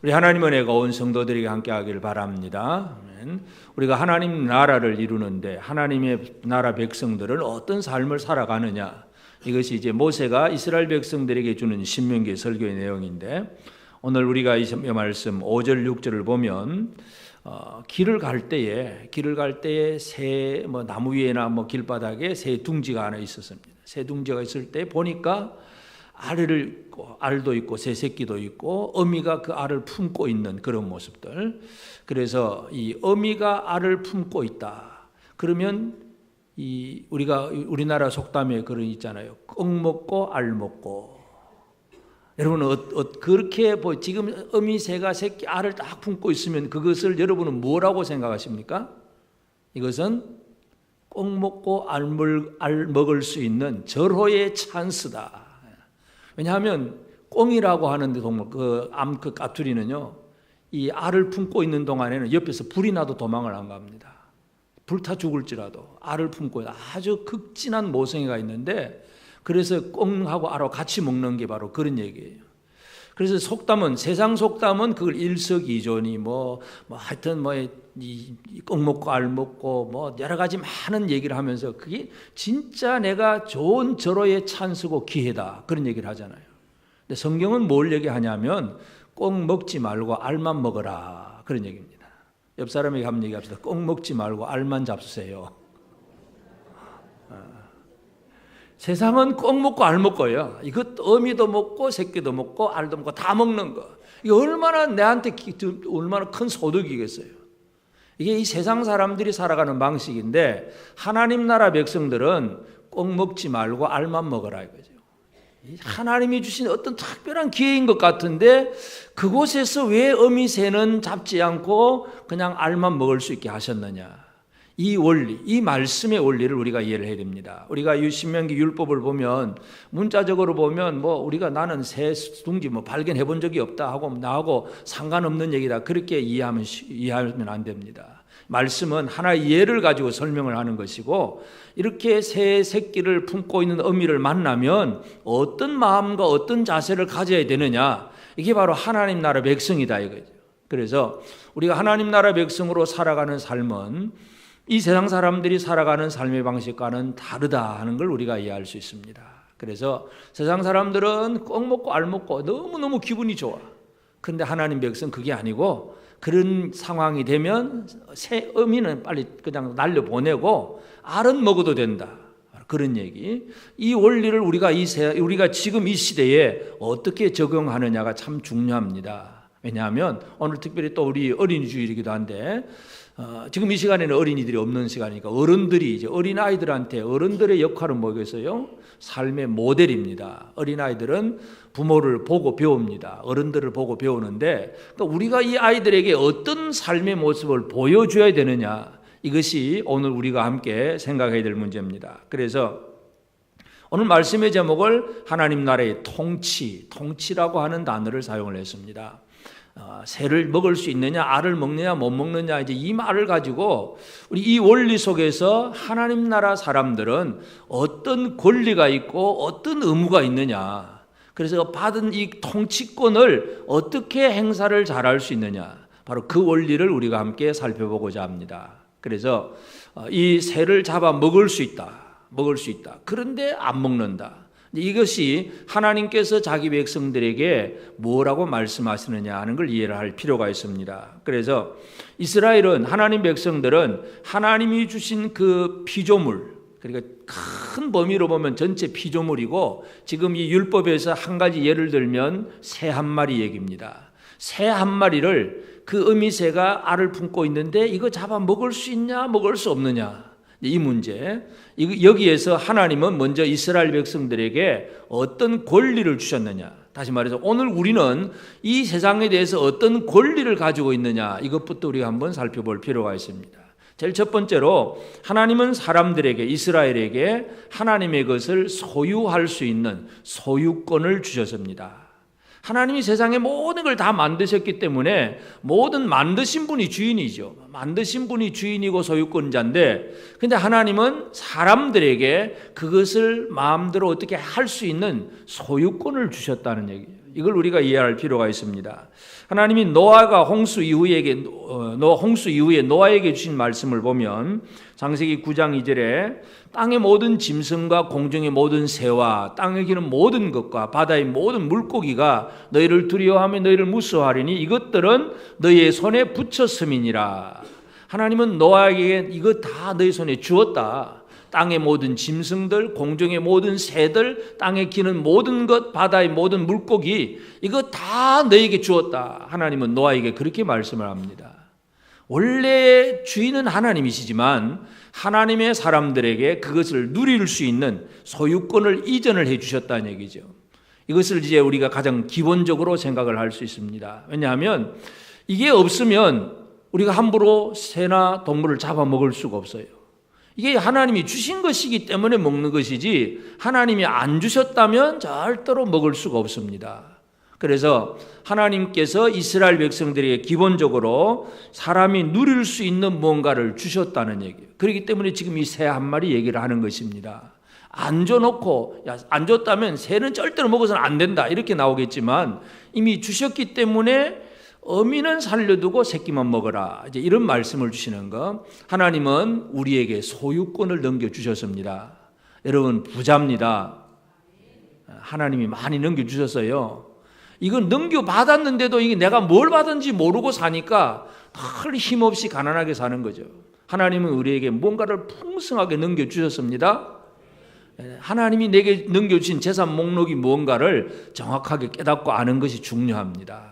우리 하나님 은혜가 온 성도들에게 함께 하기를 바랍니다. 아멘. 우리가 하나님 나라를 이루는데 하나님의 나라 백성들은 어떤 삶을 살아가느냐, 이것이 이제 모세가 이스라엘 백성들에게 주는 신명기 설교의 내용인데, 오늘 우리가 이 말씀 5절 6절을 보면 길을 갈 때에 새 나무 위에나 길바닥에 새 둥지가 하나 있었습니다. 새 둥지가 있을 때 보니까 알도 있고 새 새끼도 있고 어미가 그 알을 품고 있는 그런 모습들. 그래서 이 어미가 알을 품고 있다. 그러면 우리나라 속담에 그런 있잖아요. 꺽 먹고 알 먹고. 여러분은 그렇게 지금 어미 새가 새끼 알을 딱 품고 있으면 그것을 여러분은 뭐라고 생각하십니까? 이것은 꼭 먹고 알 먹을 수 있는 절호의 찬스다. 왜냐하면 꽁이라고 하는 동물, 그 까투리는요, 이 알을 품고 있는 동안에는 옆에서 불이 나도 도망을 안 갑니다. 불타 죽을지라도 알을 품고 아주 극진한 모성애가 있는데, 그래서 꽁하고 알하고 같이 먹는 게 바로 그런 얘기예요. 그래서 세상 속담은 그걸 일석이조니 하여튼 꽁 먹고 알 먹고 여러 가지 많은 얘기를 하면서 그게 진짜 내가 좋은 절호의 찬스고 기회다, 그런 얘기를 하잖아요. 근데 성경은 뭘 얘기하냐면 꽁 먹지 말고 알만 먹어라, 그런 얘기입니다. 옆 사람에게 한번 얘기합시다. 꽁 먹지 말고 알만 잡수세요. 세상은 꼭 먹고 알 먹고요. 이것 어미도 먹고 새끼도 먹고 알도 먹고 다 먹는 거. 이게 얼마나 내한테 얼마나 큰 소득이겠어요. 이게 이 세상 사람들이 살아가는 방식인데, 하나님 나라 백성들은 꼭 먹지 말고 알만 먹어라 이거죠. 하나님이 주신 어떤 특별한 기회인 것 같은데, 그곳에서 왜 어미 새는 잡지 않고 그냥 알만 먹을 수 있게 하셨느냐. 이 원리, 이 말씀의 원리를 우리가 이해를 해야 됩니다. 우리가 신명기 율법을 보면 문자적으로 보면 나는 새 둥지 발견해 본 적이 없다 하고 나하고 상관없는 얘기다, 그렇게 이해하면 안 됩니다. 말씀은 하나의 예를 가지고 설명을 하는 것이고, 이렇게 새 새끼를 품고 있는 어미를 만나면 어떤 마음과 어떤 자세를 가져야 되느냐, 이게 바로 하나님 나라 백성이다 이거죠. 그래서 우리가 하나님 나라 백성으로 살아가는 삶은 이 세상 사람들이 살아가는 삶의 방식과는 다르다 하는 걸 우리가 이해할 수 있습니다. 그래서 세상 사람들은 꼭 먹고 알 먹고 너무너무 기분이 좋아. 그런데 하나님 백성은 그게 아니고, 그런 상황이 되면 새 어미는 빨리 그냥 날려보내고 알은 먹어도 된다, 그런 얘기. 이 원리를 우리가 지금 이 시대에 어떻게 적용하느냐가 참 중요합니다. 왜냐하면 오늘 특별히 또 우리 어린이 주일이기도 한데, 지금 이 시간에는 어린이들이 없는 시간이니까 어른들이 이제 어린아이들한테 어른들의 역할은 뭐겠어요? 삶의 모델입니다. 어린아이들은 부모를 보고 배웁니다. 어른들을 보고 배우는데, 그러니까 우리가 이 아이들에게 어떤 삶의 모습을 보여줘야 되느냐, 이것이 오늘 우리가 함께 생각해야 될 문제입니다. 그래서 오늘 말씀의 제목을 하나님 나라의 통치라고 하는 단어를 사용을 했습니다. 새를 먹을 수 있느냐, 알을 먹느냐 못 먹느냐, 이제 이 말을 가지고 우리 이 원리 속에서 하나님 나라 사람들은 어떤 권리가 있고 어떤 의무가 있느냐, 그래서 받은 이 통치권을 어떻게 행사를 잘할 수 있느냐, 바로 그 원리를 우리가 함께 살펴보고자 합니다. 그래서 이 새를 잡아 먹을 수 있다. 그런데 안 먹는다. 이것이 하나님께서 자기 백성들에게 뭐라고 말씀하시느냐 하는 걸 이해를 할 필요가 있습니다. 그래서 이스라엘은, 하나님 백성들은 하나님이 주신 그 피조물, 그러니까 큰 범위로 보면 전체 피조물이고, 지금 이 율법에서 한 가지 예를 들면 새 한 마리 얘기입니다. 새 한 마리를 그 어미새가 알을 품고 있는데 이거 잡아 먹을 수 있냐 먹을 수 없느냐, 이 문제. 여기에서 하나님은 먼저 이스라엘 백성들에게 어떤 권리를 주셨느냐, 다시 말해서 오늘 우리는 이 세상에 대해서 어떤 권리를 가지고 있느냐, 이것부터 우리가 한번 살펴볼 필요가 있습니다. 제일 첫 번째로 하나님은 사람들에게, 이스라엘에게 하나님의 것을 소유할 수 있는 소유권을 주셨습니다. 하나님이 세상의 모든 걸 다 만드셨기 때문에 모든 만드신 분이 주인이죠. 만드신 분이 주인이고 소유권자인데, 근데 하나님은 사람들에게 그것을 마음대로 어떻게 할 수 있는 소유권을 주셨다는 얘기예요. 이걸 우리가 이해할 필요가 있습니다. 하나님이 노아가 홍수 이후에 노아에게 주신 말씀을 보면 창세기 9장 2절에 땅의 모든 짐승과 공중의 모든 새와 땅에 기는 모든 것과 바다의 모든 물고기가 너희를 두려워하며 너희를 무서워하리니 이것들은 너희의 손에 붙였음이니라. 하나님은 노아에게 이거 다 너희 손에 주었다. 땅의 모든 짐승들, 공중의 모든 새들, 땅에 기는 모든 것, 바다의 모든 물고기, 이거 다 너에게 주었다. 하나님은 노아에게 그렇게 말씀을 합니다. 원래 주인은 하나님이시지만 하나님의 사람들에게 그것을 누릴 수 있는 소유권을 이전을 해 주셨다는 얘기죠. 이것을 이제 우리가 가장 기본적으로 생각을 할 수 있습니다. 왜냐하면 이게 없으면 우리가 함부로 새나 동물을 잡아먹을 수가 없어요. 이게 하나님이 주신 것이기 때문에 먹는 것이지 하나님이 안 주셨다면 절대로 먹을 수가 없습니다. 그래서 하나님께서 이스라엘 백성들에게 기본적으로 사람이 누릴 수 있는 뭔가를 주셨다는 얘기예요. 그렇기 때문에 지금 이 새 한 마리 얘기를 하는 것입니다. 안 줘놓고 안 줬다면 새는 절대로 먹어서는 안 된다 이렇게 나오겠지만 이미 주셨기 때문에 어미는 살려두고 새끼만 먹어라. 이제 이런 말씀을 주시는 거. 하나님은 우리에게 소유권을 넘겨주셨습니다. 여러분 부자입니다. 하나님이 많이 넘겨주셨어요. 이건 넘겨받았는데도 이게 내가 뭘 받은지 모르고 사니까 늘 힘없이 가난하게 사는 거죠. 하나님은 우리에게 뭔가를 풍성하게 넘겨주셨습니다. 하나님이 내게 넘겨주신 재산 목록이 무언가를 정확하게 깨닫고 아는 것이 중요합니다.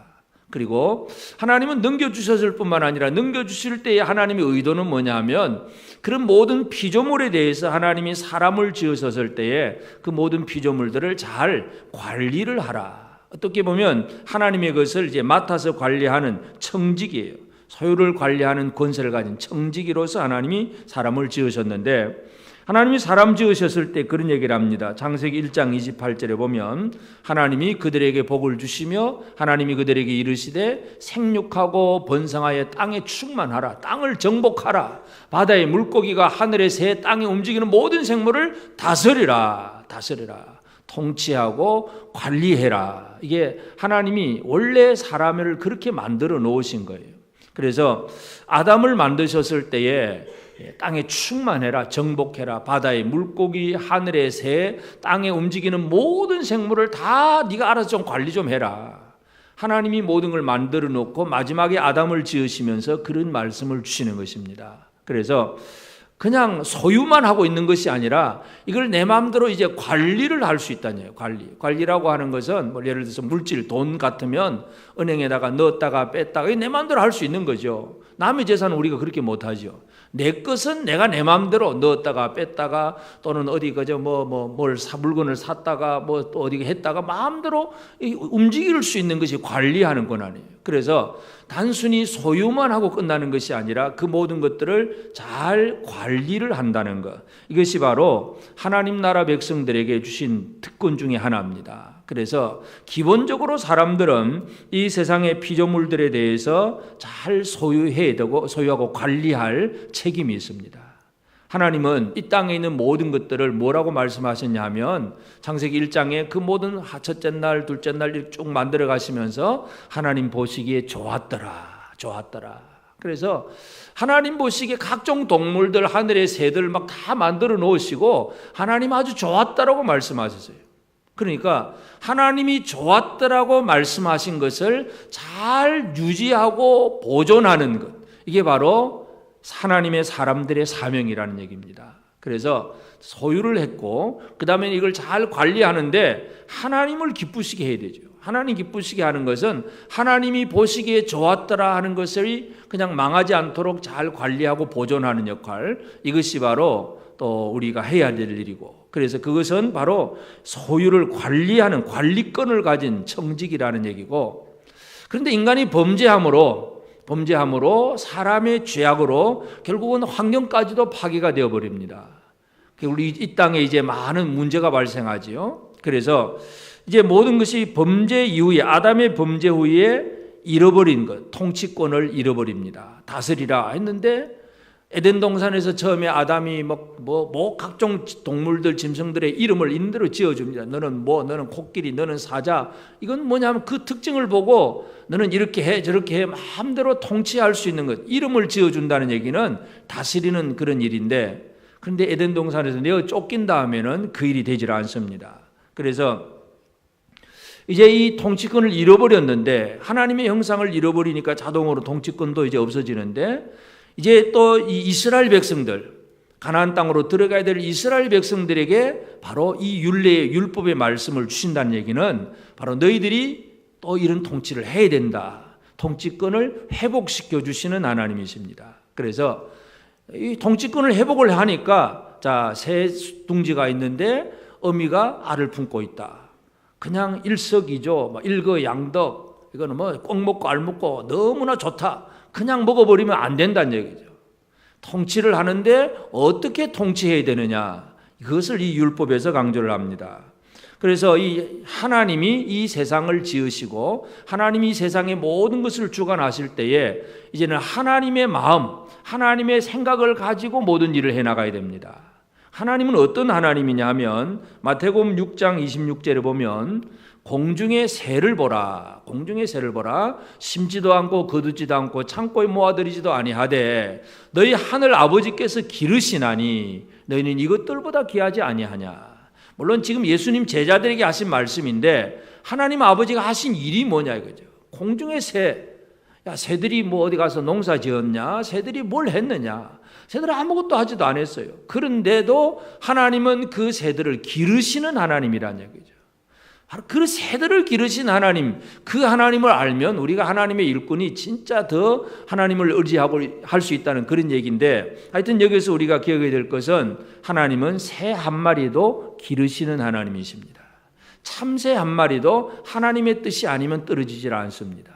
그리고 하나님은 넘겨주셨을 뿐만 아니라 넘겨주실 때의 하나님의 의도는 뭐냐 하면 그런 모든 피조물에 대해서 하나님이 사람을 지으셨을 때에 그 모든 피조물들을 잘 관리를 하라. 어떻게 보면 하나님의 것을 이제 맡아서 관리하는 청지기예요. 소유를 관리하는 권세를 가진 청지기로서 하나님이 사람을 지으셨는데 하나님이 사람 지으셨을 때 그런 얘기를 합니다. 창세기 1장 28절에 보면 하나님이 그들에게 복을 주시며 하나님이 그들에게 이르시되 생육하고 번성하여 땅에 충만하라. 땅을 정복하라. 바다의 물고기가 하늘의 새 땅에 움직이는 모든 생물을 다스리라. 통치하고 관리해라. 이게 하나님이 원래 사람을 그렇게 만들어 놓으신 거예요. 그래서 아담을 만드셨을 때에 땅에 충만해라, 정복해라, 바다의 물고기, 하늘의 새, 땅에 움직이는 모든 생물을 다 네가 알아서 좀 관리 좀 해라. 하나님이 모든 걸 만들어 놓고 마지막에 아담을 지으시면서 그런 말씀을 주시는 것입니다. 그래서 그냥 소유만 하고 있는 것이 아니라 이걸 내 마음대로 이제 관리를 할 수 있다는 거예요. 관리라고 하는 것은 뭐 예를 들어서 물질, 돈 같으면 은행에다가 넣었다가 뺐다가 내 마음대로 할 수 있는 거죠. 남의 재산은 우리가 그렇게 못하죠. 내 것은 내가 내 마음대로 넣었다가 뺐다가 또는 어디 그저 물건을 샀다가 뭐 또 어디 했다가 마음대로 움직일 수 있는 것이 관리하는 권한이에요. 그래서 단순히 소유만 하고 끝나는 것이 아니라 그 모든 것들을 잘 관리를 한다는 것. 이것이 바로 하나님 나라 백성들에게 주신 특권 중에 하나입니다. 그래서 기본적으로 사람들은 이 세상의 피조물들에 대해서 잘 소유하고 관리할 책임이 있습니다. 하나님은 이 땅에 있는 모든 것들을 뭐라고 말씀하셨냐 하면 창세기 1장에 그 모든 첫째 날, 둘째 날 쭉 만들어 가시면서 하나님 보시기에 좋았더라. 그래서 하나님 보시기에 각종 동물들, 하늘의 새들 막 다 만들어 놓으시고 하나님 아주 좋았다라고 말씀하셨어요. 그러니까 하나님이 좋았더라고 말씀하신 것을 잘 유지하고 보존하는 것, 이게 바로 하나님의 사람들의 사명이라는 얘기입니다. 그래서 소유를 했고 그 다음에 이걸 잘 관리하는데 하나님을 기쁘시게 해야 되죠. 하나님 기쁘시게 하는 것은 하나님이 보시기에 좋았더라 하는 것을 그냥 망하지 않도록 잘 관리하고 보존하는 역할, 이것이 바로 또 우리가 해야 될 일이고, 그래서 그것은 바로 소유를 관리하는 관리권을 가진 청직이라는 얘기고, 그런데 인간이 범죄함으로 사람의 죄악으로 결국은 환경까지도 파괴가 되어버립니다. 우리 이 땅에 이제 많은 문제가 발생하지요. 그래서 이제 모든 것이 범죄 이후에, 아담의 범죄 후에 잃어버린 것, 통치권을 잃어버립니다. 다스리라 했는데 에덴 동산에서 처음에 아담이 각종 동물들, 짐승들의 이름을 있는 대로 지어줍니다. 너는 너는 코끼리, 너는 사자. 이건 뭐냐면 그 특징을 보고 너는 이렇게 해, 저렇게 해, 마음대로 통치할 수 있는 것. 이름을 지어준다는 얘기는 다스리는 그런 일인데, 그런데 에덴 동산에서 내어 쫓긴 다음에는 그 일이 되질 않습니다. 그래서 이제 이 통치권을 잃어버렸는데, 하나님의 형상을 잃어버리니까 자동으로 통치권도 이제 없어지는데, 이제 또 이 이스라엘 백성들, 가나안 땅으로 들어가야 될 이스라엘 백성들에게 바로 이 율법의 말씀을 주신다는 얘기는 바로 너희들이 또 이런 통치를 해야 된다. 통치권을 회복시켜 주시는 하나님이십니다. 그래서 이 통치권을 회복을 하니까, 자, 새 둥지가 있는데 어미가 알을 품고 있다. 그냥 일석이조, 일거양득, 이거는 꼭 먹고 알 먹고 너무나 좋다. 그냥 먹어버리면 안 된다는 얘기죠. 통치를 하는데 어떻게 통치해야 되느냐, 이것을 이 율법에서 강조를 합니다. 그래서 이 하나님이 이 세상을 지으시고 하나님이 세상의 모든 것을 주관하실 때에 이제는 하나님의 마음, 하나님의 생각을 가지고 모든 일을 해나가야 됩니다. 하나님은 어떤 하나님이냐 하면 마태복음 6장 26절에 보면 공중의 새를 보라. 공중의 새를 보라. 심지도 않고 거두지도 않고 창고에 모아들이지도 아니하되 너희 하늘 아버지께서 기르시나니 너희는 이것들보다 귀하지 아니하냐. 물론 지금 예수님 제자들에게 하신 말씀인데 하나님 아버지가 하신 일이 뭐냐 이거죠. 공중의 새. 야, 새들이 어디 가서 농사 지었냐? 새들이 뭘 했느냐? 새들은 아무것도 하지도 않았어요. 그런데도 하나님은 그 새들을 기르시는 하나님이라는 얘기죠. 바로 그 새들을 기르신 하나님, 그 하나님을 알면 우리가 하나님의 일꾼이 진짜 더 하나님을 의지하고 할 수 있다는 그런 얘기인데, 하여튼 여기서 우리가 기억해야 될 것은 하나님은 새 한 마리도 기르시는 하나님이십니다. 참새 한 마리도 하나님의 뜻이 아니면 떨어지질 않습니다.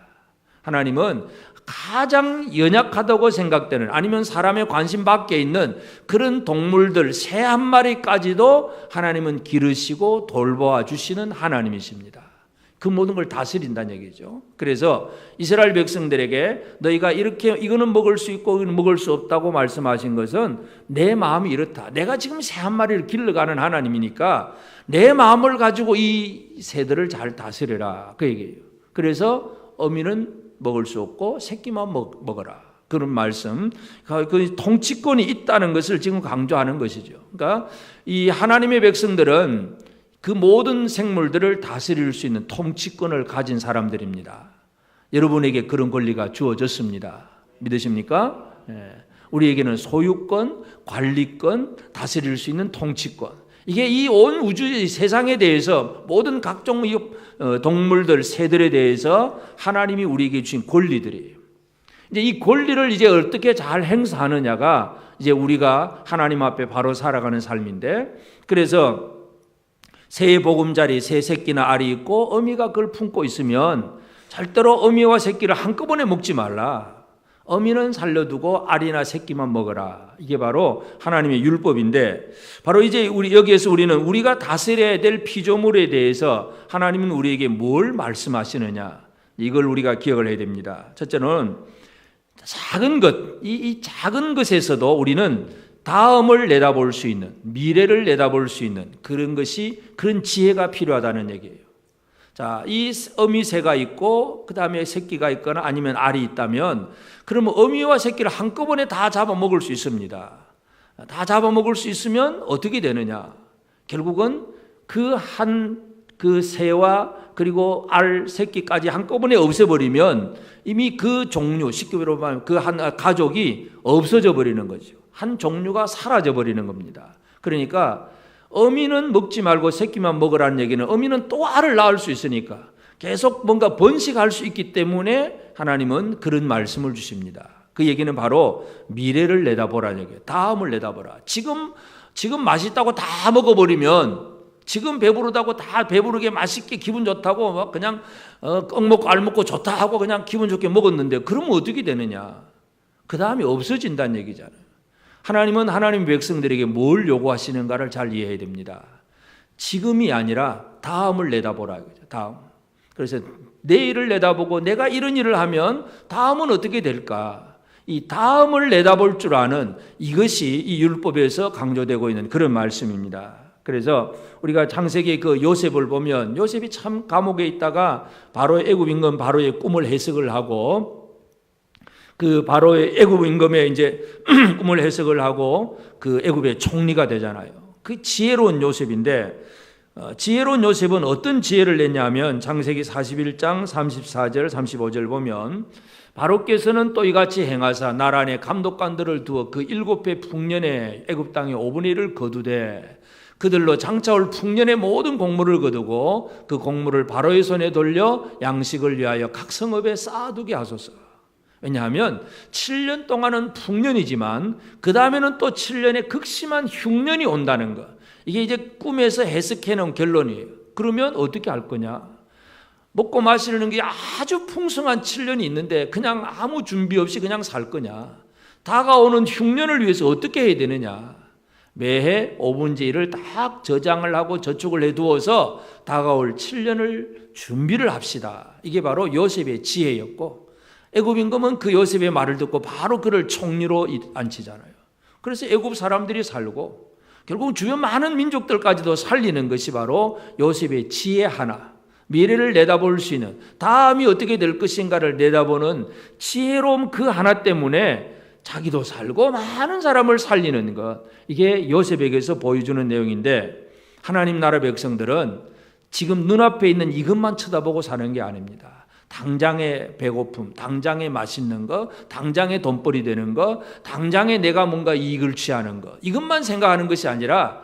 하나님은 가장 연약하다고 생각되는, 아니면 사람의 관심 밖에 있는 그런 동물들 새 한 마리까지도 하나님은 기르시고 돌보아 주시는 하나님이십니다. 그 모든 걸 다스린다는 얘기죠. 그래서 이스라엘 백성들에게 너희가 이렇게 이거는 먹을 수 있고 이거는 먹을 수 없다고 말씀하신 것은 내 마음이 이렇다. 내가 지금 새 한 마리를 길러가는 하나님이니까 내 마음을 가지고 이 새들을 잘 다스려라, 그 얘기예요. 그래서 어미는 먹을 수 없고 새끼만 먹어라, 그런 말씀. 그 통치권이 있다는 것을 지금 강조하는 것이죠. 그러니까 이 하나님의 백성들은 그 모든 생물들을 다스릴 수 있는 통치권을 가진 사람들입니다. 여러분에게 그런 권리가 주어졌습니다. 믿으십니까? 우리에게는 소유권, 관리권, 다스릴 수 있는 통치권. 이게 이 온 우주 세상에 대해서 모든 각종 동물들, 새들에 대해서 하나님이 우리에게 주신 권리들이에요. 이제 이 권리를 이제 어떻게 잘 행사하느냐가 이제 우리가 하나님 앞에 바로 살아가는 삶인데, 그래서 새의 보금자리, 새 새끼나 알이 있고 어미가 그걸 품고 있으면 절대로 어미와 새끼를 한꺼번에 먹지 말라. 어미는 살려두고 알이나 새끼만 먹어라. 이게 바로 하나님의 율법인데, 바로 이제 여기에서 우리는 우리가 다스려야 될 피조물에 대해서 하나님은 우리에게 뭘 말씀하시느냐, 이걸 우리가 기억을 해야 됩니다. 첫째는 작은 것, 이 작은 것에서도 우리는 다음을 내다볼 수 있는, 미래를 내다볼 수 있는 그런 지혜가 필요하다는 얘기예요. 자, 이 어미 새가 있고 그 다음에 새끼가 있거나 아니면 알이 있다면, 그러면 어미와 새끼를 한꺼번에 다 잡아먹을 수 있습니다. 다 잡아먹을 수 있으면 어떻게 되느냐, 결국은 그 새와 그리고 알 새끼까지 한꺼번에 없애버리면 이미 그 종류, 쉽게 말하면 그 한 가족이 없어져 버리는 거죠. 한 종류가 사라져 버리는 겁니다. 그러니까 어미는 먹지 말고 새끼만 먹으라는 얘기는 어미는 또 알을 낳을 수 있으니까 계속 뭔가 번식할 수 있기 때문에 하나님은 그런 말씀을 주십니다. 그 얘기는 바로 미래를 내다보라는 얘기예요. 다음을 내다보라. 지금 맛있다고 다 먹어버리면, 지금 배부르다고 다 배부르게 맛있게 기분 좋다고 막 그냥 꺽 먹고 알 먹고 좋다 하고 그냥 기분 좋게 먹었는데, 그러면 어떻게 되느냐, 그 다음이 없어진다는 얘기잖아요. 하나님은 하나님 백성들에게 뭘 요구하시는가를 잘 이해해야 됩니다. 지금이 아니라 다음을 내다보라. 다음. 그래서 내일을 내다보고 내가 이런 일을 하면 다음은 어떻게 될까? 이 다음을 내다볼 줄 아는 이것이 이 율법에서 강조되고 있는 그런 말씀입니다. 그래서 우리가 창세기 그 요셉을 보면 요셉이 참 감옥에 있다가 바로 애굽 임금 바로의 꿈을 해석을 하고 그 바로의 애굽 임금의 이제 꿈을 해석을 하고 그 애굽의 총리가 되잖아요. 그 지혜로운 요셉인데 지혜로운 요셉은 어떤 지혜를 냈냐면 창세기 41장 34절 35절 보면 바로께서는 또 이같이 행하사 나라 안에 감독관들을 두어 그 7배 풍년에 애굽 땅의 5분의 1을 거두되 그들로 장차올 풍년의 모든 곡물을 거두고 그 곡물을 바로의 손에 돌려 양식을 위하여 각 성읍에 쌓아두게 하소서. 왜냐하면 7년 동안은 풍년이지만 그 다음에는 또 7년의 극심한 흉년이 온다는 것. 이게 이제 꿈에서 해석해 놓은 결론이에요. 그러면 어떻게 할 거냐? 먹고 마시는 게 아주 풍성한 7년이 있는데 그냥 아무 준비 없이 그냥 살 거냐? 다가오는 흉년을 위해서 어떻게 해야 되느냐? 매해 5분의 1을 딱 저장을 하고 저축을 해두어서 다가올 7년을 준비를 합시다. 이게 바로 요셉의 지혜였고 애굽 임금은 그 요셉의 말을 듣고 바로 그를 총리로 앉히잖아요. 그래서 애굽 사람들이 살고 결국 주변 많은 민족들까지도 살리는 것이 바로 요셉의 지혜 하나, 미래를 내다볼 수 있는, 다음이 어떻게 될 것인가를 내다보는 지혜로움 그 하나 때문에 자기도 살고 많은 사람을 살리는 것, 이게 요셉에게서 보여주는 내용인데 하나님 나라 백성들은 지금 눈앞에 있는 이것만 쳐다보고 사는 게 아닙니다. 당장의 배고픔, 당장의 맛있는 거, 당장의 돈벌이 되는 거, 당장에 내가 뭔가 이익을 취하는 거, 이것만 생각하는 것이 아니라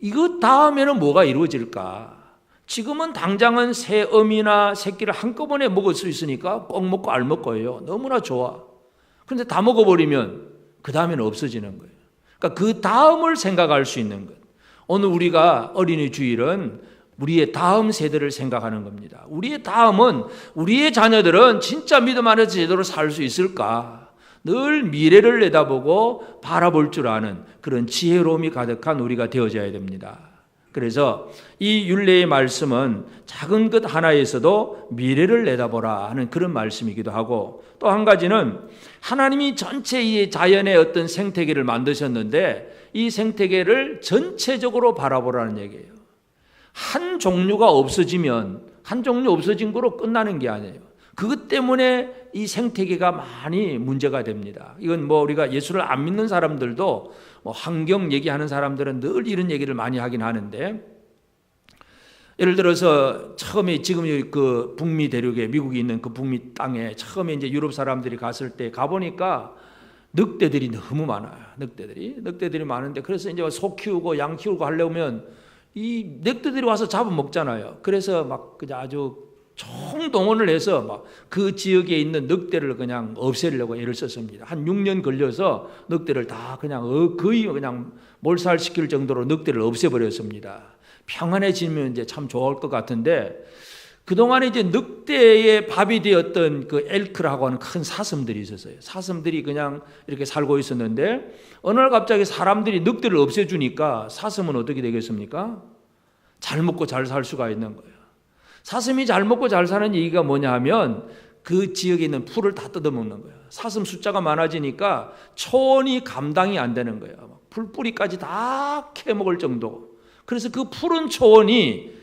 이것 다음에는 뭐가 이루어질까? 지금은 당장은 새 어미나 새끼를 한꺼번에 먹을 수 있으니까 꼭 먹고 알 먹고예요. 너무나 좋아. 그런데 다 먹어버리면 그 다음에는 없어지는 거예요. 그러니까 그 다음을 생각할 수 있는 것. 오늘 우리가 어린이 주일은 우리의 다음 세대를 생각하는 겁니다. 우리의 다음은 우리의 자녀들은 진짜 믿음 안에서 제대로 살 수 있을까? 늘 미래를 내다보고 바라볼 줄 아는 그런 지혜로움이 가득한 우리가 되어져야 됩니다. 그래서 이 율례의 말씀은 작은 것 하나에서도 미래를 내다보라 하는 그런 말씀이기도 하고 또 한 가지는 하나님이 전체 이 자연의 어떤 생태계를 만드셨는데 이 생태계를 전체적으로 바라보라는 얘기예요. 한 종류가 없어지면 한 종류 없어진 거로 끝나는 게 아니에요. 그것 때문에 이 생태계가 많이 문제가 됩니다. 이건 뭐 우리가 예수를 안 믿는 사람들도 뭐 환경 얘기하는 사람들은 늘 이런 얘기를 많이 하긴 하는데 예를 들어서 처음에 지금 그 북미 대륙에 미국이 있는 그 북미 땅에 처음에 이제 유럽 사람들이 갔을 때 가보니까 늑대들이 너무 많아요. 늑대들이 많은데 그래서 이제 소 키우고 양 키우고 하려면 이 늑대들이 와서 잡아먹잖아요. 그래서 막 그냥 아주 총동원을 해서 막 그 지역에 있는 늑대를 그냥 없애려고 애를 썼습니다. 한 6년 걸려서 늑대를 다 그냥 거의 그냥 몰살시킬 정도로 늑대를 없애버렸습니다. 평안해지면 이제 참 좋을 것 같은데 그동안에 이제 늑대의 밥이 되었던 그 엘크라고 하는 큰 사슴들이 있었어요. 사슴들이 그냥 이렇게 살고 있었는데 어느 날 갑자기 사람들이 늑대를 없애주니까 사슴은 어떻게 되겠습니까? 잘 먹고 잘 살 수가 있는 거예요. 사슴이 잘 먹고 잘 사는 얘기가 뭐냐 하면 그 지역에 있는 풀을 다 뜯어먹는 거예요. 사슴 숫자가 많아지니까 초원이 감당이 안 되는 거예요. 풀뿌리까지 다 캐먹을 정도. 그래서 그 푸른 초원이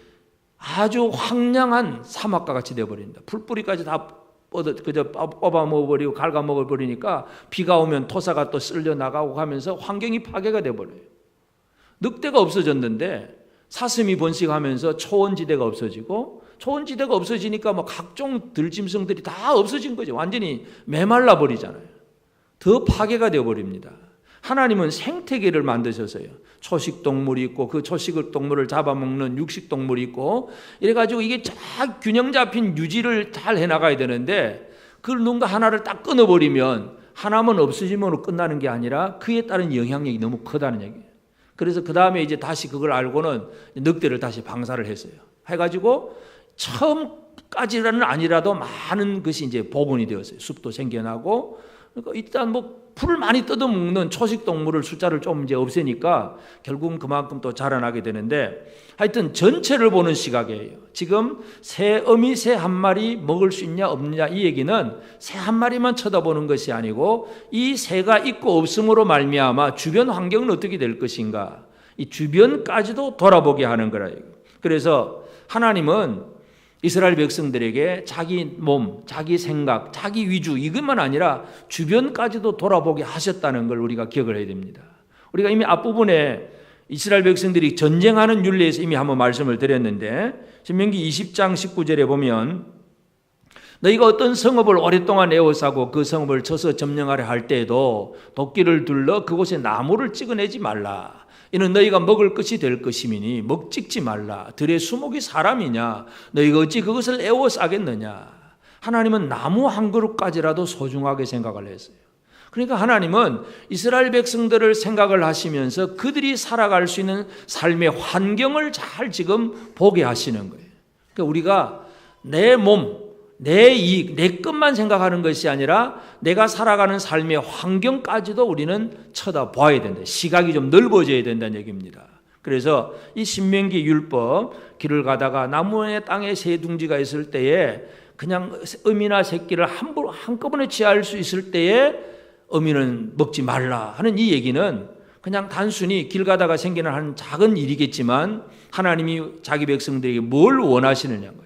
아주 황량한 사막과 같이 되어버린다. 풀뿌리까지 다 그저 뽑아 먹어버리고 갉아 먹어버리니까 비가 오면 토사가 또 쓸려 나가고 하면서 환경이 파괴가 되어버려요. 늑대가 없어졌는데 사슴이 번식하면서 초원지대가 없어지고 초원지대가 없어지니까 뭐 각종 들짐승들이 다 없어진 거죠. 완전히 메말라 버리잖아요. 더 파괴가 되어버립니다. 하나님은 생태계를 만드셔서요. 초식 동물이 있고 그 초식 동물을 잡아먹는 육식 동물이 있고 이래가지고 이게 쫙 균형 잡힌 유지를 잘 해나가야 되는데 그걸 누군가 하나를 딱 끊어버리면 하나만 없어지면 끝나는 게 아니라 그에 따른 영향력이 너무 크다는 얘기예요. 그래서 그 다음에 이제 다시 그걸 알고는 늑대를 다시 방사를 했어요. 해가지고 처음까지는 아니라도 많은 것이 이제 복원이 되었어요. 숲도 생겨나고 그러니까 일단 뭐 풀을 많이 뜯어먹는 초식 동물을 숫자를 좀 이제 없애니까 결국은 그만큼 또 자라나게 되는데, 하여튼 전체를 보는 시각이에요. 지금 어미 새 한 마리 먹을 수 있냐 없느냐 이 얘기는 새 한 마리만 쳐다보는 것이 아니고 이 새가 있고 없음으로 말미암아 주변 환경은 어떻게 될 것인가, 이 주변까지도 돌아보게 하는 거라. 그래서 하나님은 이스라엘 백성들에게 자기 몸, 자기 생각, 자기 위주 이것만 아니라 주변까지도 돌아보게 하셨다는 걸 우리가 기억을 해야 됩니다. 우리가 이미 앞부분에 이스라엘 백성들이 전쟁하는 윤례에서 이미 한번 말씀을 드렸는데, 신명기 20장 19절에 보면 너희가 어떤 성읍을 오랫동안 에워싸고 그 성읍을 쳐서 점령하려 할 때에도 도끼를 둘러 그곳에 나무를 찍어내지 말라. 이는 너희가 먹을 것이 될 것이미니 먹찍지 말라. 들의 수목이 사람이냐? 너희가 어찌 그것을 에워싸겠느냐? 하나님은 나무 한 그루까지라도 소중하게 생각을 했어요. 그러니까 하나님은 이스라엘 백성들을 생각을 하시면서 그들이 살아갈 수 있는 삶의 환경을 잘 지금 보게 하시는 거예요. 그러니까 우리가 내 몸, 내 이익, 내 것만 생각하는 것이 아니라 내가 살아가는 삶의 환경까지도 우리는 쳐다봐야 된다. 시각이 좀 넓어져야 된다는 얘기입니다. 그래서 이 신명기 율법, 길을 가다가 나무의 땅에 새 둥지가 있을 때에 그냥 어미나 새끼를 한꺼번에 취할 수 있을 때에 어미는 먹지 말라 하는 이 얘기는 그냥 단순히 길 가다가 생기는 한 작은 일이겠지만 하나님이 자기 백성들에게 뭘 원하시느냐는 거예요.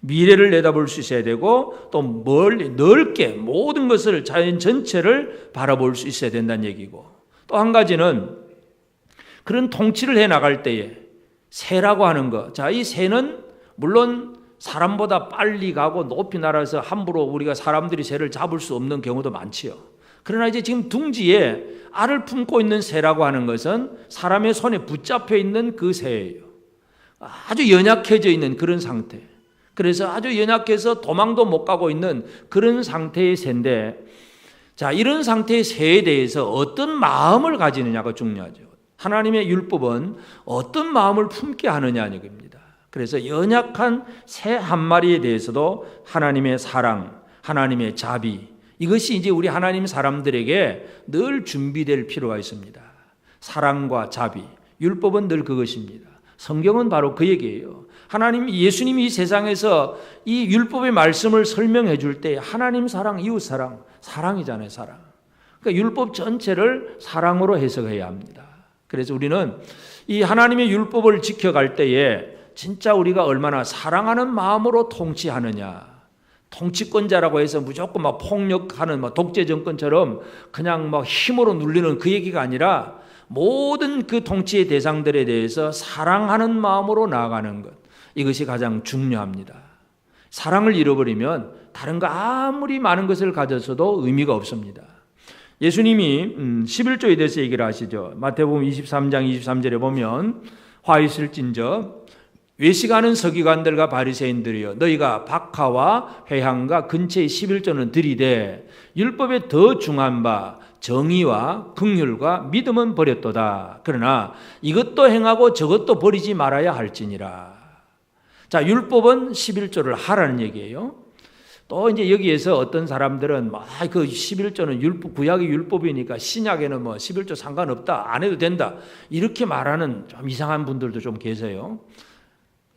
미래를 내다볼 수 있어야 되고 또 멀리 넓게 모든 것을, 자연 전체를 바라볼 수 있어야 된다는 얘기고, 또 한 가지는 그런 통치를 해 나갈 때에 새라고 하는 것, 자, 이 새는 물론 사람보다 빨리 가고 높이 날아서 함부로 우리가 사람들이 새를 잡을 수 없는 경우도 많지요. 그러나 이제 지금 둥지에 알을 품고 있는 새라고 하는 것은 사람의 손에 붙잡혀 있는 그 새예요. 아주 연약해져 있는 그런 상태. 그래서 아주 연약해서 도망도 못 가고 있는 그런 상태의 새인데, 자, 이런 상태의 새에 대해서 어떤 마음을 가지느냐가 중요하죠. 하나님의 율법은 어떤 마음을 품게 하느냐는 얘기입니다. 그래서 연약한 새 한 마리에 대해서도 하나님의 사랑, 하나님의 자비, 이것이 이제 우리 하나님 사람들에게 늘 준비될 필요가 있습니다. 사랑과 자비, 율법은 늘 그것입니다. 성경은 바로 그 얘기예요. 예수님이 이 세상에서 이 율법의 말씀을 설명해 줄 때 하나님 사랑, 이웃 사랑, 사랑이잖아요, 사랑. 그러니까 율법 전체를 사랑으로 해석해야 합니다. 그래서 우리는 이 하나님의 율법을 지켜갈 때에 진짜 우리가 얼마나 사랑하는 마음으로 통치하느냐. 통치권자라고 해서 무조건 막 폭력하는 독재 정권처럼 그냥 막 힘으로 눌리는 그 얘기가 아니라 모든 그 통치의 대상들에 대해서 사랑하는 마음으로 나아가는 것, 이것이 가장 중요합니다. 사랑을 잃어버리면 다른 거 아무리 많은 것을 가졌어도 의미가 없습니다. 예수님이 11조에 대해서 얘기를 하시죠. 마태복음 23장 23절에 보면 화 있을진저 외식하는 서기관들과 바리새인들이여, 너희가 박하와 회향과 근처의 11조는 들이되 율법에 더 중한 바 정의와 긍휼과 믿음은 버렸도다. 그러나 이것도 행하고 저것도 버리지 말아야 할지니라. 자, 율법은 11조를 하라는 얘기예요. 또 이제 여기에서 어떤 사람들은 그 11조는 율법, 구약의 율법이니까 신약에는 11조 상관없다, 안 해도 된다, 이렇게 말하는 좀 이상한 분들도 좀 계세요.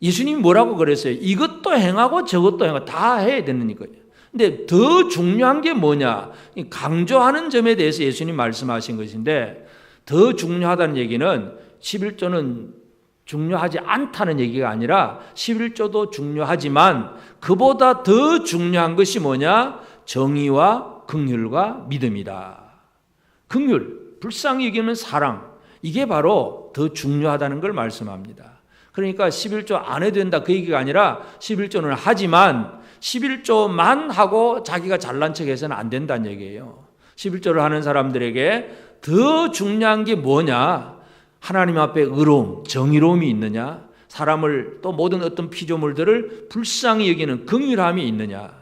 예수님이 뭐라고 그랬어요? 이것도 행하고 저것도 행하고 다 해야 되는 거예요. 근데 더 중요한 게 뭐냐? 강조하는 점에 대해서 예수님 말씀하신 것인데, 더 중요하다는 얘기는 11조는 중요하지 않다는 얘기가 아니라 11조도 중요하지만 그보다 더 중요한 것이 뭐냐? 정의와 긍휼과 믿음이다. 긍휼, 불쌍히 여기면 사랑, 이게 바로 더 중요하다는 걸 말씀합니다. 그러니까 11조 안 해도 된다 그 얘기가 아니라 11조는 하지만 11조만 하고 자기가 잘난 척해서는 안 된다는 얘기예요. 11조를 하는 사람들에게 더 중요한 게 뭐냐? 하나님 앞에 의로움, 정의로움이 있느냐? 사람을, 또 모든 어떤 피조물들을 불쌍히 여기는 긍휼함이 있느냐?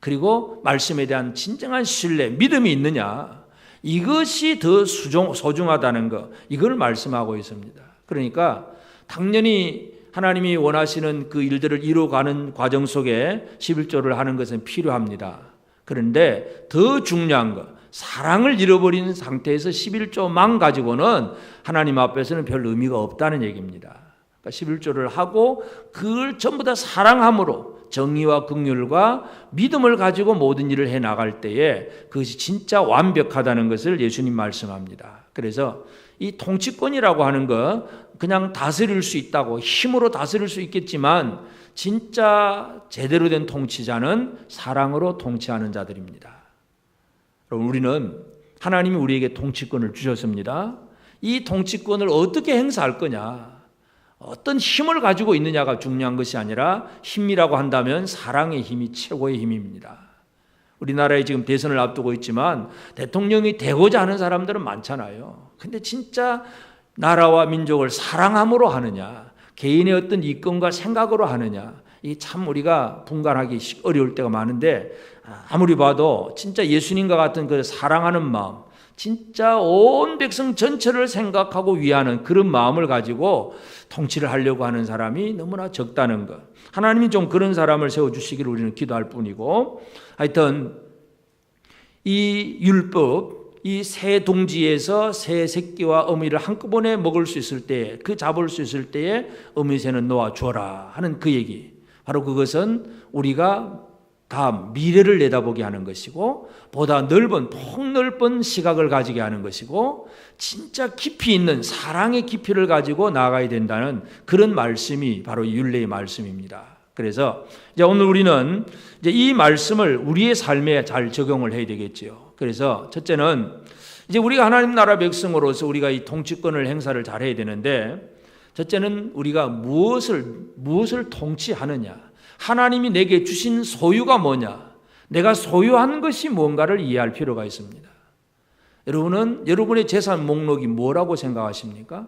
그리고 말씀에 대한 진정한 신뢰, 믿음이 있느냐? 이것이 더 소중하다는 것, 이걸 말씀하고 있습니다. 그러니까 당연히 하나님이 원하시는 그 일들을 이루어가는 과정 속에 11조를 하는 것은 필요합니다. 그런데 더 중요한 것, 사랑을 잃어버린 상태에서 11조만 가지고는 하나님 앞에서는 별 의미가 없다는 얘기입니다. 그러니까 11조를 하고 그걸 전부 다 사랑함으로 정의와 긍휼과 믿음을 가지고 모든 일을 해나갈 때에 그것이 진짜 완벽하다는 것을 예수님 말씀합니다. 그래서 이 통치권이라고 하는 거 그냥 다스릴 수 있다고 힘으로 다스릴 수 있겠지만 진짜 제대로 된 통치자는 사랑으로 통치하는 자들입니다. 여러분, 우리는 하나님이 우리에게 통치권을 주셨습니다. 이 통치권을 어떻게 행사할 거냐, 어떤 힘을 가지고 있느냐가 중요한 것이 아니라 힘이라고 한다면 사랑의 힘이 최고의 힘입니다. 우리나라에 지금 대선을 앞두고 있지만 대통령이 되고자 하는 사람들은 많잖아요. 근데 진짜 나라와 민족을 사랑함으로 하느냐, 개인의 어떤 이권과 생각으로 하느냐, 이게 참 우리가 분간하기 어려울 때가 많은데 아무리 봐도 진짜 예수님과 같은 그 사랑하는 마음, 진짜 온 백성 전체를 생각하고 위하는 그런 마음을 가지고 통치를 하려고 하는 사람이 너무나 적다는 것. 하나님이 좀 그런 사람을 세워주시기를 우리는 기도할 뿐이고, 하여튼 이 율법, 이 새 동지에서 새 새끼와 어미를 한꺼번에 먹을 수 있을 때, 그 잡을 수 있을 때에 어미새는 놓아 주어라 하는 그 얘기, 바로 그것은 우리가 다 미래를 내다보게 하는 것이고 보다 넓은 폭넓은 시각을 가지게 하는 것이고 진짜 깊이 있는 사랑의 깊이를 가지고 나아가야 된다는 그런 말씀이 바로 율례의 말씀입니다. 그래서 이제 오늘 우리는 이제 이 말씀을 우리의 삶에 잘 적용을 해야 되겠죠. 그래서 첫째는 이제 우리가 하나님 나라 백성으로서 우리가 이 통치권을 행사를 잘 해야 되는데, 첫째는 우리가 무엇을 통치하느냐, 하나님이 내게 주신 소유가 뭐냐, 내가 소유한 것이 뭔가를 이해할 필요가 있습니다. 여러분은 여러분의 재산 목록이 뭐라고 생각하십니까?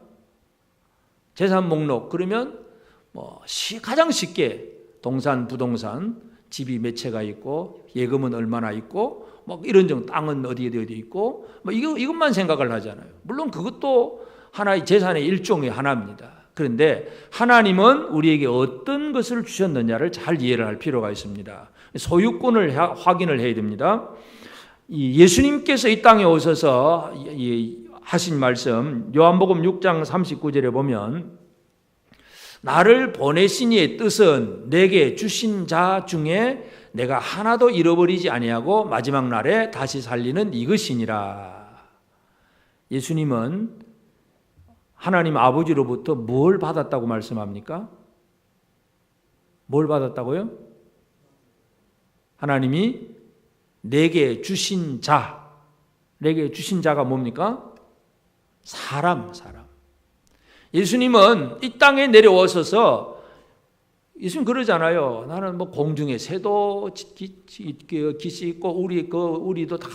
재산 목록, 그러면 가장 쉽게 동산, 부동산, 집이 몇 채가 있고 예금은 얼마나 있고 이런 땅은 어디 있고 이것만 생각을 하잖아요. 물론 그것도 하나의 재산의 일종의 하나입니다. 그런데 하나님은 우리에게 어떤 것을 주셨느냐를 잘 이해를 할 필요가 있습니다. 소유권을 확인을 해야 됩니다. 예수님께서 이 땅에 오셔서 하신 말씀, 요한복음 6장 39절에 보면 나를 보내신 이의 뜻은 내게 주신 자 중에 내가 하나도 잃어버리지 아니하고 마지막 날에 다시 살리는 이것이니라. 예수님은 하나님 아버지로부터 뭘 받았다고 말씀합니까? 뭘 받았다고요? 하나님이 내게 주신 자, 내게 주신 자가 뭡니까? 사람. 예수님은 이 땅에 내려오셔서 예수님 그러잖아요. 나는 공중에 새도 깃이 있고 우리도 다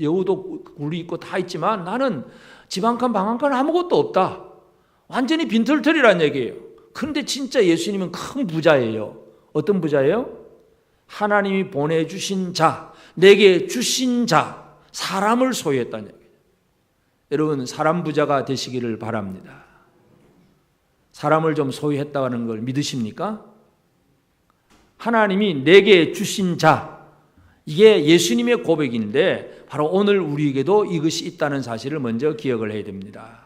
여우도 굴이 있고 다 있지만 나는 집 한 칸 방 한 칸 아무것도 없다. 완전히 빈털털이란 얘기예요. 그런데 진짜 예수님은 큰 부자예요. 어떤 부자예요? 하나님이 보내주신 자, 내게 주신 자, 사람을 소유했다는 얘기예요. 여러분, 사람 부자가 되시기를 바랍니다. 사람을 좀 소유했다는 걸 믿으십니까? 하나님이 내게 주신 자, 이게 예수님의 고백인데 바로 오늘 우리에게도 이것이 있다는 사실을 먼저 기억을 해야 됩니다.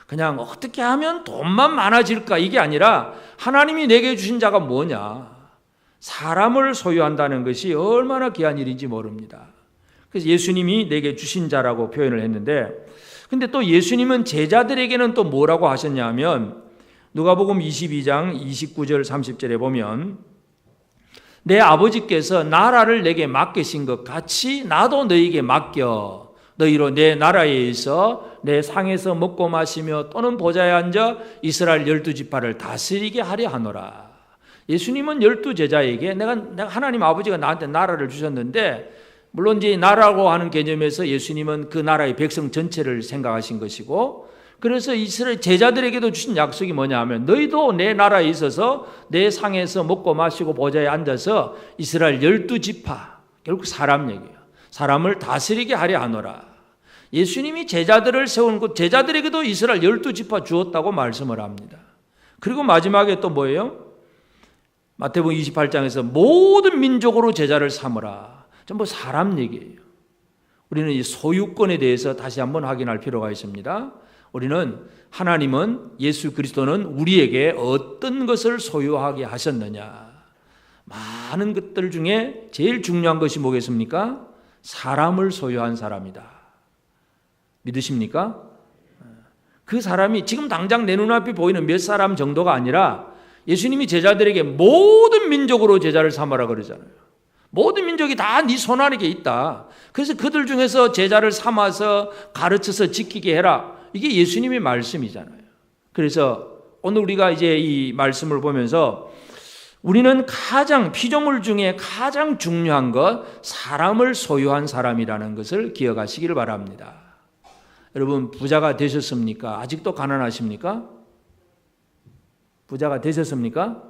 그냥 어떻게 하면 돈만 많아질까 이게 아니라 하나님이 내게 주신 자가 뭐냐, 사람을 소유한다는 것이 얼마나 귀한 일인지 모릅니다. 그래서 예수님이 내게 주신 자라고 표현을 했는데, 근데 또 예수님은 제자들에게는 또 뭐라고 하셨냐면 누가복음 22장 29절 30절에 보면 내 아버지께서 나라를 내게 맡기신 것 같이 나도 너희에게 맡겨 너희로 내 나라에 있어 내 상에서 먹고 마시며 또는 보좌에 앉아 이스라엘 12지파를 다스리게 하려 하노라. 예수님은 12제자에게 내가 하나님 아버지가 나한테 나라를 주셨는데, 물론 이제 나라고 하는 개념에서 예수님은 그 나라의 백성 전체를 생각하신 것이고, 그래서 이스라엘 제자들에게도 주신 약속이 뭐냐 하면 너희도 내 나라에 있어서 내 상에서 먹고 마시고 보좌에 앉아서 이스라엘 12지파, 결국 사람 얘기예요. 사람을 다스리게 하려 하노라. 예수님이 제자들을 세운 것, 제자들에게도 이스라엘 12지파 주었다고 말씀을 합니다. 그리고 마지막에 또 뭐예요? 마태복음 28장에서 모든 민족으로 제자를 삼으라. 전부 사람 얘기예요. 우리는 이 소유권에 대해서 다시 한번 확인할 필요가 있습니다. 하나님은 예수 그리스도는 우리에게 어떤 것을 소유하게 하셨느냐. 많은 것들 중에 제일 중요한 것이 뭐겠습니까? 사람을 소유한 사람이다. 믿으십니까? 그 사람이 지금 당장 내 눈앞에 보이는 몇 사람 정도가 아니라 예수님이 제자들에게 모든 민족으로 제자를 삼아라 그러잖아요. 모든 민족이 다 네 손안에 있다. 그래서 그들 중에서 제자를 삼아서 가르쳐서 지키게 해라. 이게 예수님의 말씀이잖아요. 그래서 오늘 우리가 이제 이 말씀을 보면서 우리는 피조물 중에 가장 중요한 것, 사람을 소유한 사람이라는 것을 기억하시기를 바랍니다. 여러분, 부자가 되셨습니까? 아직도 가난하십니까? 부자가 되셨습니까?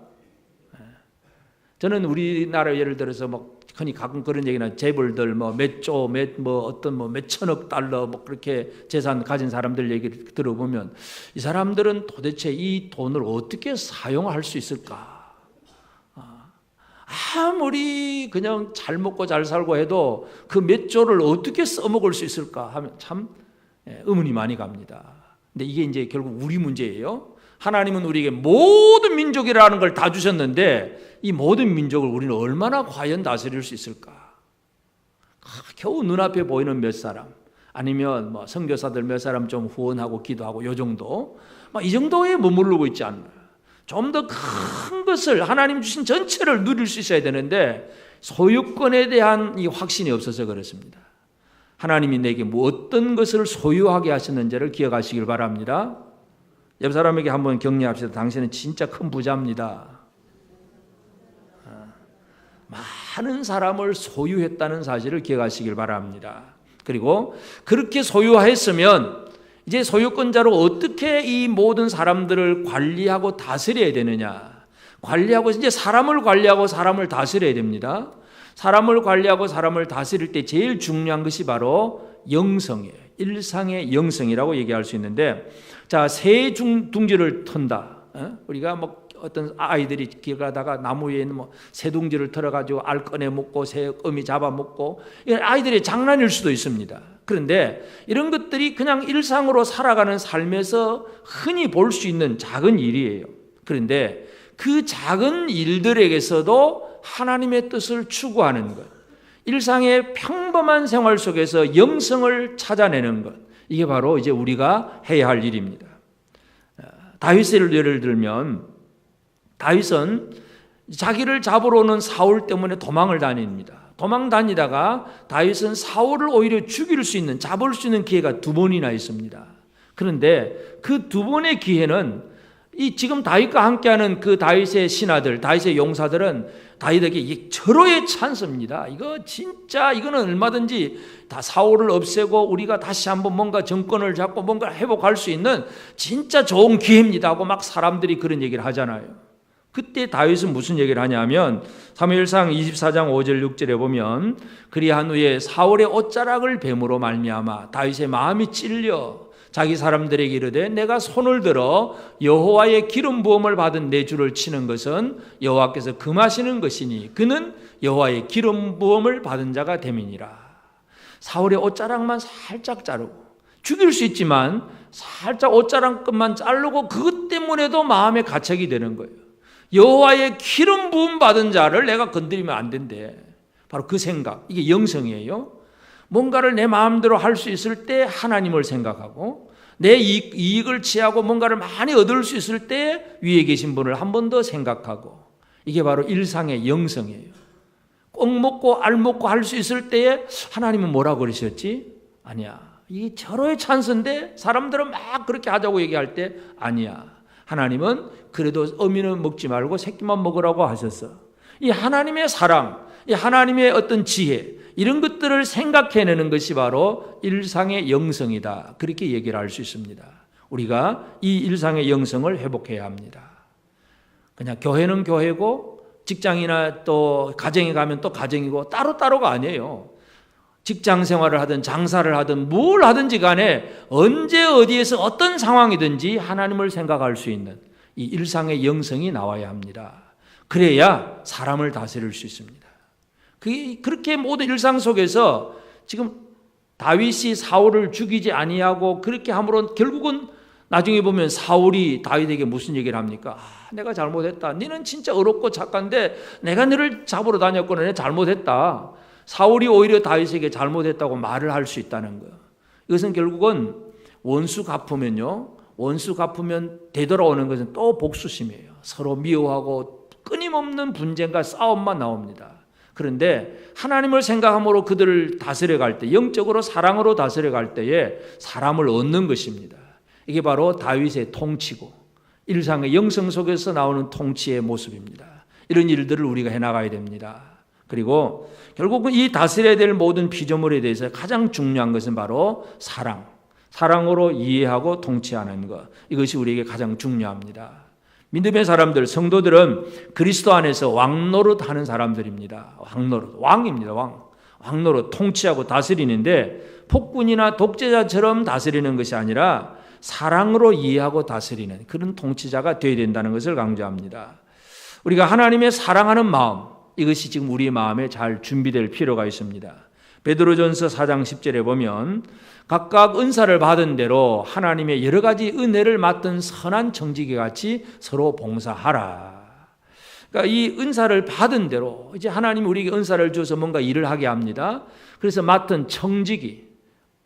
저는 우리나라 예를 들어서 흔히 가끔 그런 얘기나 재벌들 몇 천억 달러 그렇게 재산 가진 사람들 얘기를 들어보면 이 사람들은 도대체 이 돈을 어떻게 사용할 수 있을까? 아무리 그냥 잘 먹고 잘 살고 해도 그 몇 조를 어떻게 써먹을 수 있을까 하면 참 의문이 많이 갑니다. 근데 이게 이제 결국 우리 문제예요. 하나님은 우리에게 모든 민족이라는 걸 다 주셨는데 이 모든 민족을 우리는 얼마나 과연 다스릴 수 있을까? 겨우 눈앞에 보이는 몇 사람, 아니면 선교사들 몇 사람 좀 후원하고 기도하고 요 정도, 이 정도에 머무르고 있지 않나요? 좀 더 큰 것을 하나님 주신 전체를 누릴 수 있어야 되는데 소유권에 대한 이 확신이 없어서 그렇습니다. 하나님이 내게 어떤 것을 소유하게 하셨는지를 기억하시길 바랍니다. 옆 사람에게 한번 격려합시다. 당신은 진짜 큰 부자입니다. 많은 사람을 소유했다는 사실을 기억하시길 바랍니다. 그리고 그렇게 소유했으면 이제 소유권자로 어떻게 이 모든 사람들을 관리하고 다스려야 되느냐. 이제 사람을 관리하고 사람을 다스려야 됩니다. 사람을 관리하고 사람을 다스릴 때 제일 중요한 것이 바로 영성이에요. 일상의 영성이라고 얘기할 수 있는데, 자, 새 둥지를 턴다. 우리가 어떤 아이들이 길 가다가 나무 위에 있는 새 둥지를 털어가지고 알 꺼내 먹고 새 어미 잡아 먹고, 이건 아이들의 장난일 수도 있습니다. 그런데 이런 것들이 그냥 일상으로 살아가는 삶에서 흔히 볼 수 있는 작은 일이에요. 그런데 그 작은 일들에게서도 하나님의 뜻을 추구하는 것, 일상의 평범한 생활 속에서 영성을 찾아내는 것, 이게 바로 이제 우리가 해야 할 일입니다. 다윗을 예를 들면 다윗은 자기를 잡으러 오는 사울 때문에 도망을 다닙니다. 도망 다니다가 다윗은 사울을 오히려 잡을 수 있는 기회가 2번이나 있습니다. 그런데 그 2번의 기회는 이 지금 다윗과 함께하는 그 다윗의 신하들, 다윗의 용사들은 다윗에게 절호의 찬스입니다. 이거는 얼마든지 다 사울을 없애고 우리가 다시 한번 뭔가 정권을 잡고 뭔가 회복할 수 있는 진짜 좋은 기회입니다 하고 사람들이 그런 얘기를 하잖아요. 그때 다윗은 무슨 얘기를 하냐면 사무엘상 24장 5절 6절에 보면, 그리한 후에 사울의 옷자락을 뱀으로 말미암아 다윗의 마음이 찔려 자기 사람들에게 이르되, 내가 손을 들어 여호와의 기름 부음을 받은 내 주를 치는 것은 여호와께서 금하시는 것이니 그는 여호와의 기름 부음을 받은 자가 됨이니라. 사울의 옷자락만 살짝 자르고, 죽일 수 있지만 살짝 옷자락 끝만 자르고, 그것 때문에도 마음에 가책이 되는 거예요. 여호와의 기름 부음 받은 자를 내가 건드리면 안 된대. 바로 그 생각, 이게 영성이에요. 뭔가를 내 마음대로 할 수 있을 때 하나님을 생각하고, 내 이익을 취하고 뭔가를 많이 얻을 수 있을 때 위에 계신 분을 한 번 더 생각하고, 이게 바로 일상의 영성이에요. 꼭 먹고 알 먹고 할 수 있을 때에 하나님은 뭐라고 그러셨지? 아니야. 이게 절호의 찬스인데 사람들은 막 그렇게 하자고 얘기할 때 아니야. 하나님은 그래도 어미는 먹지 말고 새끼만 먹으라고 하셨어. 이 하나님의 사랑, 이 하나님의 어떤 지혜, 이런 것들을 생각해내는 것이 바로 일상의 영성이다. 그렇게 얘기를 할 수 있습니다. 우리가 이 일상의 영성을 회복해야 합니다. 그냥 교회는 교회고 직장이나 또 가정에 가면 또 가정이고 따로따로가 아니에요. 직장 생활을 하든 장사를 하든 뭘 하든지 간에 언제 어디에서 어떤 상황이든지 하나님을 생각할 수 있는 이 일상의 영성이 나와야 합니다. 그래야 사람을 다스릴 수 있습니다. 그렇게 모든 일상 속에서 지금 다윗이 사울을 죽이지 아니하고 그렇게 함으로 결국은 나중에 보면 사울이 다윗에게 무슨 얘기를 합니까? 내가 잘못했다. 너는 진짜 어렵고 착한데 내가 너를 잡으러 다녔거나 내가 잘못했다. 사울이 오히려 다윗에게 잘못했다고 말을 할 수 있다는 거예요. 이것은 결국은 원수 갚으면 되돌아오는 것은 또 복수심이에요. 서로 미워하고 끊임없는 분쟁과 싸움만 나옵니다. 그런데 하나님을 생각함으로 그들을 다스려 갈 때, 영적으로 사랑으로 다스려 갈 때에 사람을 얻는 것입니다. 이게 바로 다윗의 통치고 일상의 영성 속에서 나오는 통치의 모습입니다. 이런 일들을 우리가 해나가야 됩니다. 그리고 결국은 이 다스려야 될 모든 피조물에 대해서 가장 중요한 것은 바로 사랑으로 이해하고 통치하는 것. 이것이 우리에게 가장 중요합니다. 믿음의 사람들, 성도들은 그리스도 안에서 왕노릇 하는 사람들입니다. 왕입니다. 왕노릇 통치하고 다스리는데 폭군이나 독재자처럼 다스리는 것이 아니라 사랑으로 이해하고 다스리는 그런 통치자가 되어야 된다는 것을 강조합니다. 우리가 하나님의 사랑하는 마음, 이것이 지금 우리의 마음에 잘 준비될 필요가 있습니다. 베드로전서 4장 10절에 보면 각각 은사를 받은 대로 하나님의 여러 가지 은혜를 맡은 선한 청지기 같이 서로 봉사하라. 그러니까 이 은사를 받은 대로 이제 하나님이 우리에게 은사를 주어서 뭔가 일을 하게 합니다. 그래서 맡은 청지기,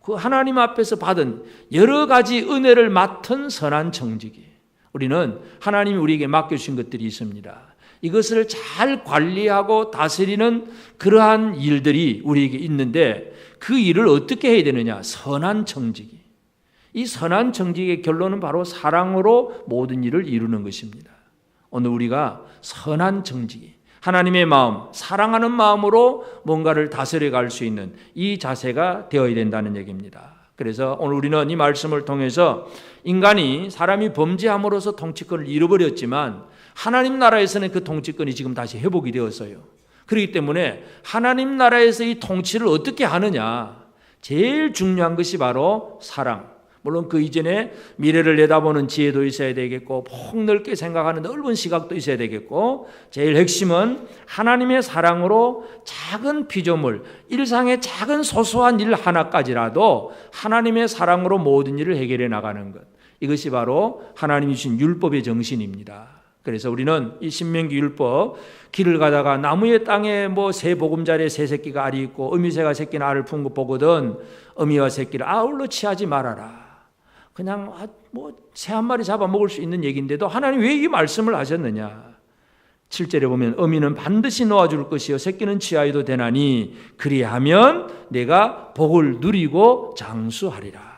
그 하나님 앞에서 받은 여러 가지 은혜를 맡은 선한 청지기. 우리는 하나님이 우리에게 맡겨주신 것들이 있습니다. 이것을 잘 관리하고 다스리는 그러한 일들이 우리에게 있는데 그 일을 어떻게 해야 되느냐? 선한 청지기. 이 선한 청지기의 결론은 바로 사랑으로 모든 일을 이루는 것입니다. 오늘 우리가 선한 청지기, 하나님의 마음, 사랑하는 마음으로 뭔가를 다스려 갈 수 있는 이 자세가 되어야 된다는 얘기입니다. 그래서 오늘 우리는 이 말씀을 통해서 사람이 범죄함으로써 통치권을 잃어버렸지만 하나님 나라에서는 그 통치권이 지금 다시 회복이 되었어요. 그렇기 때문에 하나님 나라에서 이 통치를 어떻게 하느냐, 제일 중요한 것이 바로 사랑. 물론 그 이전에 미래를 내다보는 지혜도 있어야 되겠고 폭넓게 생각하는 넓은 시각도 있어야 되겠고 제일 핵심은 하나님의 사랑으로 작은 피조물, 일상의 작은 소소한 일 하나까지라도 하나님의 사랑으로 모든 일을 해결해 나가는 것. 이것이 바로 하나님이 주신 율법의 정신입니다. 그래서 우리는 이 신명기 율법, 길을 가다가 나무의 땅에 새 보금자리에 새 새끼가 알이 있고 어미새가 새끼는 알을 푼 거 보거든 어미와 새끼를 아울러 취하지 말아라. 그냥 새 한 마리 잡아 먹을 수 있는 얘기인데도 하나님 왜 이 말씀을 하셨느냐? 7절에 보면 어미는 반드시 놓아줄 것이요 새끼는 취하여도 되나니 그리하면 내가 복을 누리고 장수하리라.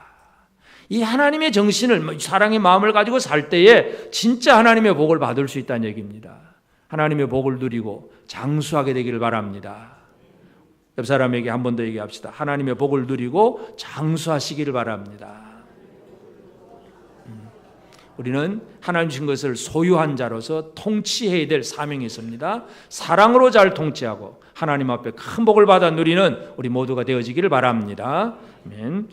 이 하나님의 정신을, 사랑의 마음을 가지고 살 때에 진짜 하나님의 복을 받을 수 있다는 얘기입니다. 하나님의 복을 누리고 장수하게 되기를 바랍니다. 옆 사람에게 한 번 더 얘기합시다. 하나님의 복을 누리고 장수하시기를 바랍니다. 우리는 하나님 주신 것을 소유한 자로서 통치해야 될 사명이 있습니다. 사랑으로 잘 통치하고 하나님 앞에 큰 복을 받아 누리는 우리 모두가 되어지기를 바랍니다. 아멘.